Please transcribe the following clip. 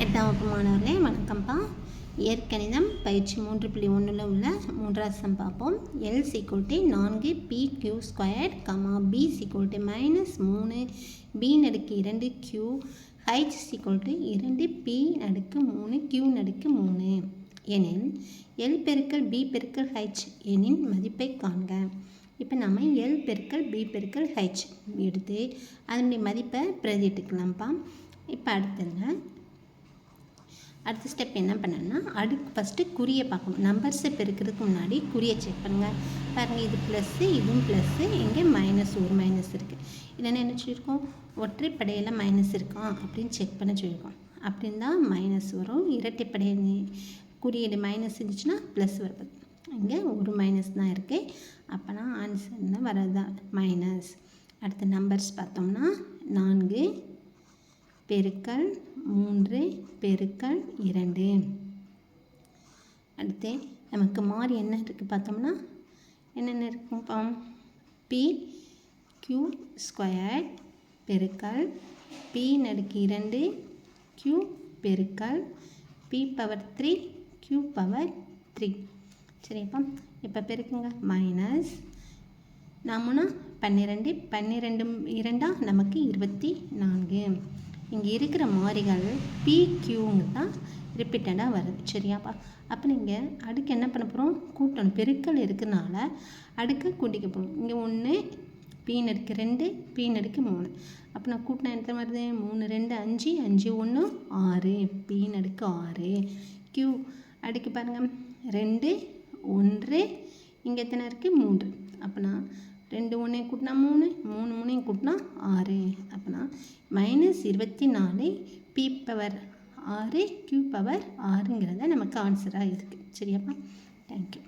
எட்டாம் வகுப்பு மாணவர்களே வணக்கம்ப்பா. இயற்கணிதம் பயிற்சி 3.1 உள்ள 3வது சம் பார்ப்போம். L = 4pq², b -3 b²2q, h = 2p3q3 எனில் L × b × h எனின் மதிப்பை காண்க. இப்போ நம்ம L × b × h எடுத்து அதனுடைய மதிப்பை பிரதிட்டுக்கலாம்ப்பா. இப்போ அடுத்த ஸ்டெப் என்ன பண்ணணும்னா ஃபஸ்ட்டு குறியை பார்க்கணும். நம்பர்ஸை பெருக்கிறதுக்கு முன்னாடி குறியை செக் பண்ணுங்கள். பாருங்கள், இது ப்ளஸ்ஸு, இதுவும் ப்ளஸ்ஸு, இங்கே ஒரு மைனஸ் இருக்குது. இல்லைன்னா என்ன சொல்லியிருக்கோம், ஒற்றைப்படையில் மைனஸ் இருக்கான் அப்படின்னு செக் பண்ண சொல்லியிருக்கோம். அப்படின்னு தான் மைனஸ் வரும். இரட்டைப்படை குறியீடு மைனஸ் இருந்துச்சுன்னா ப்ளஸ் வரும். இங்கே ஒரு மைனஸ் தான் இருக்குது. அப்போனா ஆன்சர்னு வரதான் மைனஸ். அடுத்த நம்பர்ஸ் பார்த்தோம்னா 4 பெருக்கல் 3 பெருக்கல் 2. அடுத்து நமக்கு மாறி என்ன இருக்குது பார்த்தோம்னா என்னென்ன இருக்குப்பா, pq² பெருக்கல் p²2 q பெருக்கல் p⁻3 q⁻3. சரிப்பா, இப்போ பெருக்குங்க. மைனஸ் நாமுன்னா 12 2 நமக்கு 24. இங்கே இருக்கிற மாறிகள் PQங்க தான் ரிப்பீட்டடாக வருது. சரியாப்பா, அப்போ நீங்கள் அடுக்கு என்ன பண்ண போகிறோம், கூட்டணும். பெருக்கல் இருக்கிறனால அடுக்கு கூட்டிக்க போகிறோம். இங்கே 1 p²2 p²3. அப்போ நான் கூட்டினா எத்தனை வருது, 3 2 5 5 1 6 p²6. Q அடுக்கு பாருங்கள், 2 1 இங்கே எத்தனை இருக்குது, 3. அப்போனா 2 1 கூட்டினா 3 3 3 கூட்டினா 6. அப்போனா -24 p⁻6 q⁻6ங்கிறத நமக்கு ஆன்சராக இருக்குது. சரியாப்பா, தேங்க்யூ.